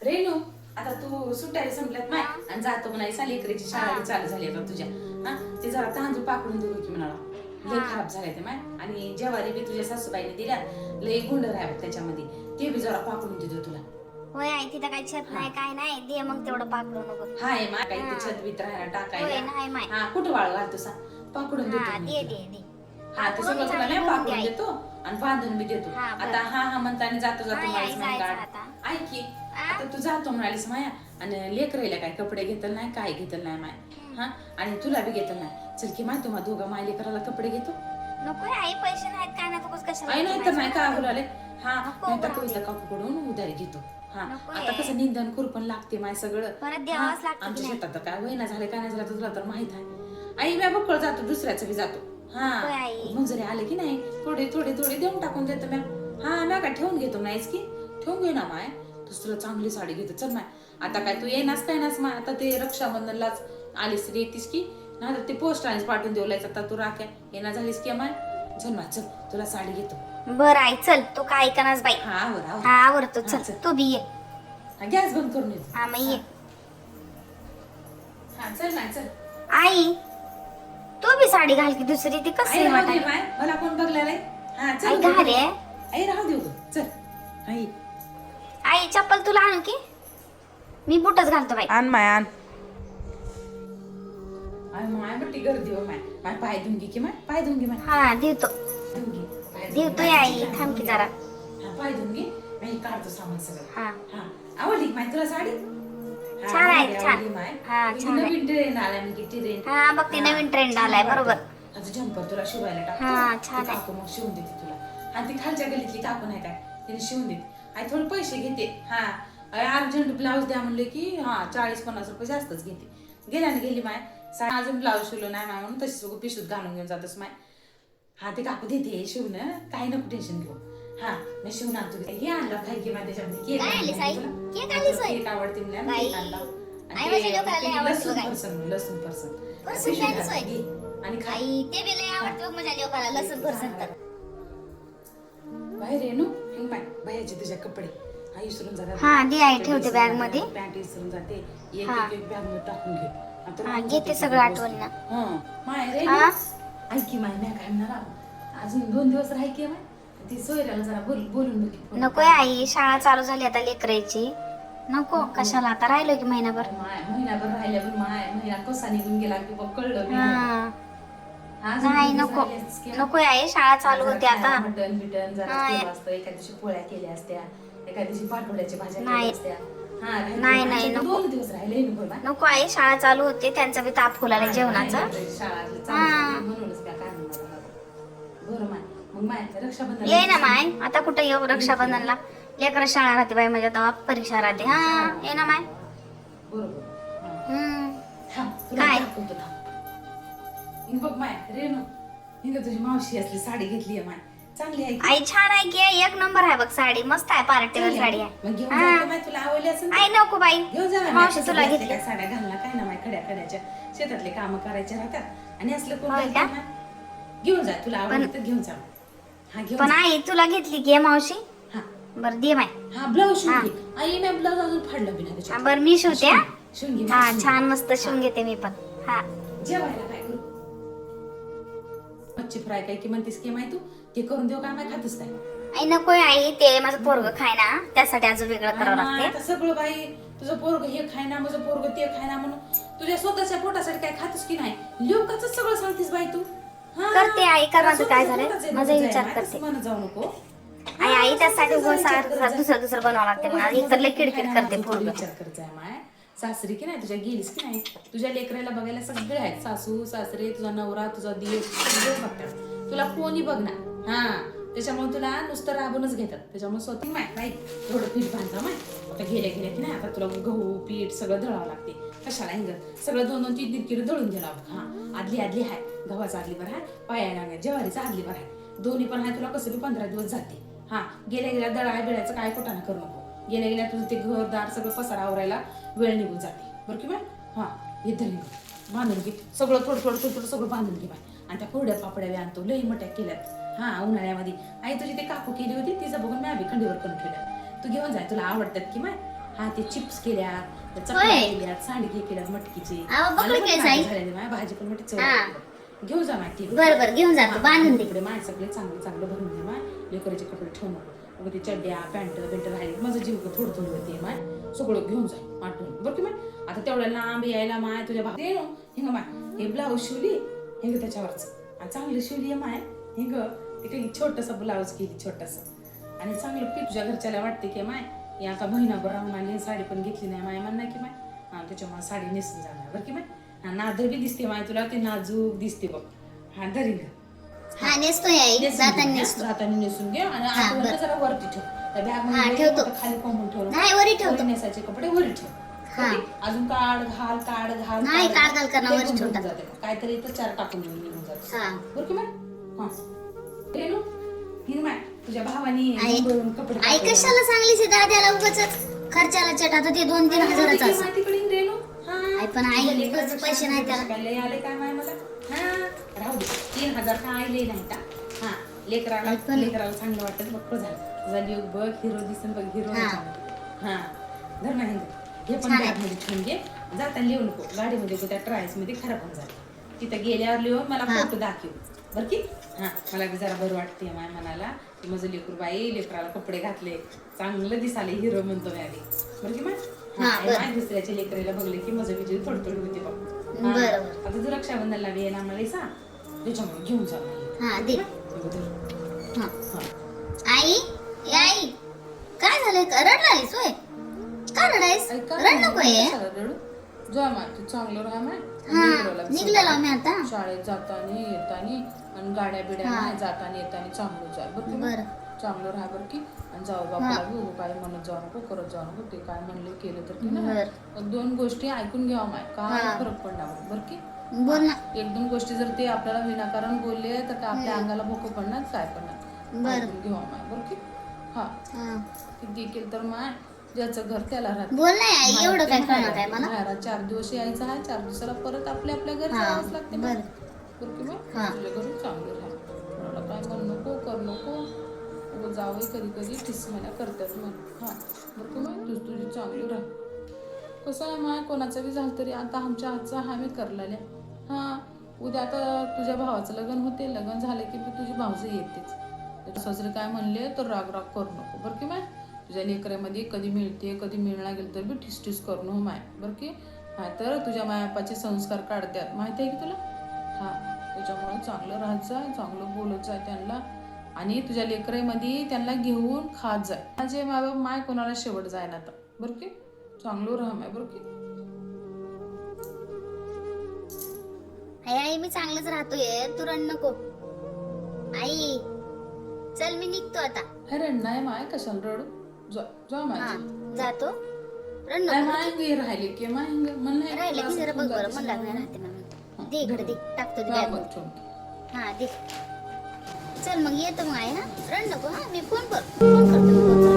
रेणू आता तू सुट्ट्या संपल्यात माय आणि जातो म्हणायचा लेकरीची शाळा चालू झाली आता तुझ्या. हा ते जरा तांदूळ पाकडून देऊ की म्हणाला, लय खराब झाले ते माय. आणि ज्वारी बी तुझ्या सासूबाईने दिल्या, लय गुंड राहावं त्याच्यामध्ये, ते बी जरा पाकडून देतो तुला. होय आई तिथं काही छत नाही काय नाही, दे मग तेवढं पाकडू नको. हाय माय काही ते छत बीत राहायला होय टाकायला. नाही माय. हा कुठं वाळ घालतो सांग, पाकडून हा देतो. दे दे दे. हा ते सगळं तुला नाही पाकडून देतो आणि बांधून बी देतो. हा, बरं. आता हा म्हणताना जातो जातो आई, म्हणालीस जायचं गाड. आता. ऐक की आता तू जातो म्हणालीस माया, आणि लेकरायला काय कपडे घेतल नाही, काय घेतल नाही माय. हा आणि तुला बी घेतल नाही. चल की माय तुम्हा दोघं माय लेकराला कपडे घेतो. नको आई, पैसे नाहीत काय ना, तू कशाला आई नाही तर नाही का बोलाले. हा नको, नाही तर नको. कविता काकूकडून उधारी घेतो. हा नको आता आहे. कसं निंदन खुरपण लागते माय सगळं. परत हा, द्यावंच लागतं की आमच्या नाही? शेतात तर काय होईना झाले काय नाही झालं तर तुला तर माहित आहे. आई मी बक्कळ जातो, दुसऱ्याचं बी जातो. होय हा आई. मग जरी आले की नाही थोडे थोडे थोडे देऊन टाकून देतो म्या. हा म्या काय ठेवून घेतो नाहीच की, ठेवून घे ना माय. दुसरं चांगली साडी घेतो चल माय. आता काय तू येणार काय नाच माय, आता ते रक्षाबंधनलाच आलीस रे येतीस की ना, ते पोस्ट आलीस पाठवून देऊलायचं. आता तू राख्या येणार झालीस की माय. चल माय चल तुला साडी घेतो. बर आई चल, तू काय ऐकनास बाई. हा आवर आवर. हा आवडतो, हा, चल चल. तू बी ये. हा, गॅस बंद करून येतो. हा मग ये. हा चल माय चल. आई तू बी साडी घाल की दुसरी, ती कशी आई राहू दे वाटाय. माय, मला कोण बघणार आहे. हा आई चल घाल ये. आई राहू दे चल. आई आई चप्पल तुला आणू की, मी बुटच घालतो बाई. आण माय आण. आई माय बट्टी गर्दी हो माय. माय पाय धुंगी की माय, पाय धुंगी माय. हा देतो धुंगी पाय धुंगी. देतोय आई, थांब की जरा. हा पाय धुंगी मी काढतो सामान सगळं. हा हा आवडली का माय तुला साडी? हा, छान आहे, आवडली, छान. आवडली माय. हा, ही छान आहे. नवीन ट्रेंड आलाय म्हणजे ट्रेंड. हा बघ ते नवीन ट्रेंड आलाय बरोबर. आता जम्पर तुला शिवायला टाकतो. हा, छान ती आहे. काकू मग शिवून देते तुला. आणि ती खालच्या गलीतली काकू नाही काय, तिने शिवून देते. आई थोडे पैसे घेते. हा अर्जंट ब्लाऊज द्या म्हणले की हा 40-50 रुपये जास्तच घेते. गेल्याने गेली माय. अजून ब्लाऊज शिवलं नाही माय म्हणून तशी सगळं पिशूत घालून घेऊन जातस माय. हा ते काकू देते शिवून, काही नको टेन्शन घेऊ. हा मी शिवून आणतो. हे आणलं काय की माय त्याच्यामध्ये काय आणलीस आई? केक आणलीस होय? केक आवडते मला बाई. केक आणला. आई माझ्या डोक्याला लय आवडतं लसूण बघ आई. फरसाण, लसूण फरसाण. लसूण पिशवीत आणलीस होय? घाल, घे. आणि खा. आई ते बी लय आवडतं बघ माझ्या लोकाला, लसूण फरसाण तर. बाहेर येणू हे माय बाहेरचे तुझे कपडे आई विसरून जाते. हा दे आई, ठेवते बॅग मध्ये. पॅन्ट विसरून जाते. एक हा. एक बॅग मध्ये टाकून घे. आता हा राहून घेते जाते सगळं ती आठवण ना. वस्तू. हा माय रे हा? ऐकी माय मी काय म्हणणार अजून 2 दिवस राही की माय. ती सोयऱ्याला जरा बोलून बघ. नकोय आई, शाळा चालू झाली आता लेकरायची. नको कशाला, आता राहिलो की महिनाभर. माय महिनाभर राहिल्या पण माय महिना कसा निघून गेला की बघ कळलं बी नाही. हा अजून नाही 2 दिवस नको राहिलेच की. नकोय आई, शाळा चालू जरा होते आता. मटण बिटन जरा हा, केलं असतं. एका दिवशी पोळ्या केल्या असत्या, एका दिवशी पाटोड्याच्या भाज्या नाही. केल्या असत्या. हा नाही, नाही, नको. 2 दिवस राहिले नको माय. नको आई, शाळा चालू होते, त्यांचा बी ताप फुलाला जेवणाचा. शाळा म्हणूनच काय काय बरं माय. मग माय रक्षाबंधन ये ना माय, आता कुठं येऊ रक्षाबंधनला, लेकरं शाळा राहते बाई माझ्या, तेव्हा परीक्षा राहते. हा ये ना माय. बरोबर. हा. हम्म थांब, तुला काय? दाखवतो, थांब. हिंग बघ माय रेणू, हिंग तुझी मावशी असली साडी घेतली आहे माय, चांगली आहे की? आई छान आहे की, एक नंबर आहे बघ साडी, मस्त आहे, पार्टीवर साडी आहे. मग घेऊन हा. जाते माय, तुला आवडली असेल ना? आई नको बाई, घेऊन जा ना माय, मावशी कसं तुला घातले घेतली. काय साड्या घालणार काय ना माय, खड्याच्या शेतातले काम करायचे राहतात आणि असलं कोण होय घालतं का? माय? घेऊन जा, तुला आवडली तर घेऊन जा. हा घेऊन पण जा. आई तुला घेतली की मावशी, हा बर दे माय. हा ब्लाऊज हा. शिवून घे. आई मी ब्लाऊज अजून फाडलं बी नाही त्याच्यात. बर मी शिवते हा. शिवून घे, हा शिवून घे. छान मस्त शिवून घेते मी पण. हा जेवायला काय करू? मच्छी फ्राय काय की म्हणतेस की माय तू ते करून देऊ काय माय खातोस काय? आई नकोय आई, ते माझं पोरग खाय ना, त्यासाठी अजून वेगळं करावं माय, लागते. आता सगळं बाई तुझं पोरग हे खाय ना, माझं पोरग ते खाय ना म्हणून तुझ्या स्वतःच्या पोटासाठी काय खातोस की नाही? लोकांच सगळं सांगतेस बाई तू. हा. करते आई, कारण स्वतःच्या काय झालंय, पोटाचं माझा आहे विचार माय, करते. तसं म्हणत जाऊ नको. आई आई त्यासाठी स्वतःचा विचार करत जा. दुसरं बनावं लागते मला, इतर लय किडकिड करते पोरग. विचार करत जाय माय. सासरी की नाही तुझ्या गेलीस की नाही, तुझ्या लेकराला बघायला सगळे आहेत, सासू सासरे, तुझा नवरा, तुझा दीर सगळे बघतात. तुला कोणी बघणार. हा त्याच्यामुळे तुला नुसतं राबूनच घेतात. त्याच्यामुळे स्वतः माय नाही थोडं पीठ बांधलं माय. आता गेल्या की नाही आता तुला गहू पीठ सगळं दळावं लागते. कशाला हिंगत सगळं 2-3 किलो दळून घ्यायला. हा आदली आहे, गव्हाचा आदलीवर आहे, पाया ज्वारीचा आदलीवर आहे, दोन्ही पण आहे. तुला कसं बी 15 दिवस जाते. हा गेल्या दळाय बिळायचं काय कुठाना करू नको. गेल्या तुझं ते घरदार सगळं पसारा आवरायला वेळ निघून जाते. बरं की बाय. हा हे धरी बांधून घे सगळं, थोडं सगळं बांधून घे बाय. आणि त्या कोरड्या पापड्या आणतो, लई मोठ्या केल्यात. हा उन्हाळ्यामध्ये आई तुझी ते काकू केली होती, तिचं बघून मी खंडीवर करून ठेवल्या. तू घेऊन जाय, तुला आवडतात की माय. हा ते चिप्स केल्या चकल्या केल्या सांडगे केल्या मटकीचे बघ काय साई माझ्या भाजी पण मोठी चव हा. लागते. घेऊन जा माहिती बरं घेऊन जातो बांधून दे कपडे माय सगळे चांगले चांगले भरून दे माय लेकराचे कपडे ठेवून मग ते चड्ड्या पॅन्ट बिंट राहिले माझं जीव थोडं थोडं होते माय सगळं घेऊन जाय आठवून बरं की माय आता तेवढ्या लांब यायला माय तुझ्या भाग दे हिंग माय हे ब्लाऊज शिवली हिंग त्याच्यावरच आणि चांगलं शिवली आहे माय हिंग ते काही छोटंसं ब्लाऊज केली छोटंसं आणि चांगलं पीठ तुझ्या घरच्याला वाटते की माय हे आता महिनाभर राहून आली साडी पण घेतली नाही माय म्हणणार की माय हा त्याच्यामुळे साडी नेसून जाणार बरं की माय नादर बी दिसते माय तुला ते नाजूक दिसते बघ हा धरी हा नेसतोय आई जाताना नेसून घे आणि आठवण जरा वरती ठेव त्या बॅग मध्ये खाली कोंबून ठेव नाही वरी ठेवतो नेसायचे कपडे वरी ठेव अजून काढ घाल नाही काढ करणार वरी ठेवतात जाते काहीतरी तर चार टाकून निघून जाते बरं की माय हा रेणू ही माय तुझ्या भावानी कपडे आई कशाला सांगलीस दाद्याला उगाच खर्चाला चट आता ते 2-3 हजाराचं असं रेणू आई पण आई उगाच पैसे नाही त्याला काय आले काय माय मला हा राहू दे 3000 काय आले नाही का हा लेकराला चांगलं वाटत बघ झाली बघ हिरो दिसून बघ हिरो हा धर नाही हे पण बॅग मध्ये ठेवून घे जाताना लिहू नको गाडीमध्ये त्या ट्रायल्स मध्ये खराब होऊन जाते तिथं गेल्यावर लिहून मला फोटो दाखव बरं की हा मला बी जरा बरं वाटते माय मनाला की माझं लेकरू बाई लेकराला कपडे घातले चांगलं दिसाले हिरो म्हणतो मी आधी बरं की माय दुसऱ्याच्या लेकराला बघले की माझं विजय थोडं होते बघ आता तू रक्षाबंधनला वेळ आम्हाला सांग त्याच्यामुळे घेऊन जा दे आई आई काय झालंय रडलायस होय का रडायस रड नको जा माय तू चांगलं राहा माय निघलेला मी आता शाळेत जाताना येताना आणि गाड्या बिड्या नाही जाताना येताना चांगलं जाय बरं चांगलं राहा बरं की आणि जाऊ बापाला बघू काय म्हणत जाऊ नको करत जाऊ नको ते काय म्हणले केलं तर की नाही 2 गोष्टी ऐकून घ्यावा माय काय फरक पडणार बरं की बोल ना 1-2 गोष्टी जर ते आपल्याला विनाकारण बोलले तर काय आपल्या अंगाला भोकं पडणार काय पडणार ऐकून घेवा माय बरं की हा किती केलं तर माय ज्याचं घर त्याला राहत बोल नाही आई एवढं काय कळणार काय मला 4 दिवस यायचं आहे 4 दिवसाला परत आपल्या घरी जावंच लागते बरं की मग तुझ्या घरी चांगलं राहा कोणाला काय म्हणू नको करू नको जावं कधी ठिसम्याला करतात मग बरं की मग तुझी चांगली राहा कसं आहे माय कोणाचं बी झालं तरी आता आमच्या हातचा आम्ही करलेल्या उद्या आता तुझ्या भावाचं लग्न होते लग्न झालं की तुझी भावजं येतेच सासरे काय म्हणले तर राग करू नको बरं की माय तुझ्या लेकरामध्ये कधी मिळते कधी मिळणार गेलं तर बी ठिस करू नको माय बरं की तर तुझ्या मायापाचे संस्कार काढतात माहिती आहे की तुला त्याच्यामुळे चांगलं राहत जा चांगलं बोलत जा त्यांना आणि तुझ्या लेकरामध्ये त्यांना घेऊन खात जाय माझे माय कोणाला शेवट जाय ना आता बरं की चांगलं राहा माय बरं की आई मी चांगलंच राहतोय तू रड नको आई चल मी निघतो आता रड नाही माय कशाला रडू जा माय जातो रड नको माय राहिले की माय म्हणलं राहिलं की जरा बघ बरं मन लागणार राहते ना दे इकडे दे टाकतो दे चल मग येतो मग आई रड नको मी फोन करतो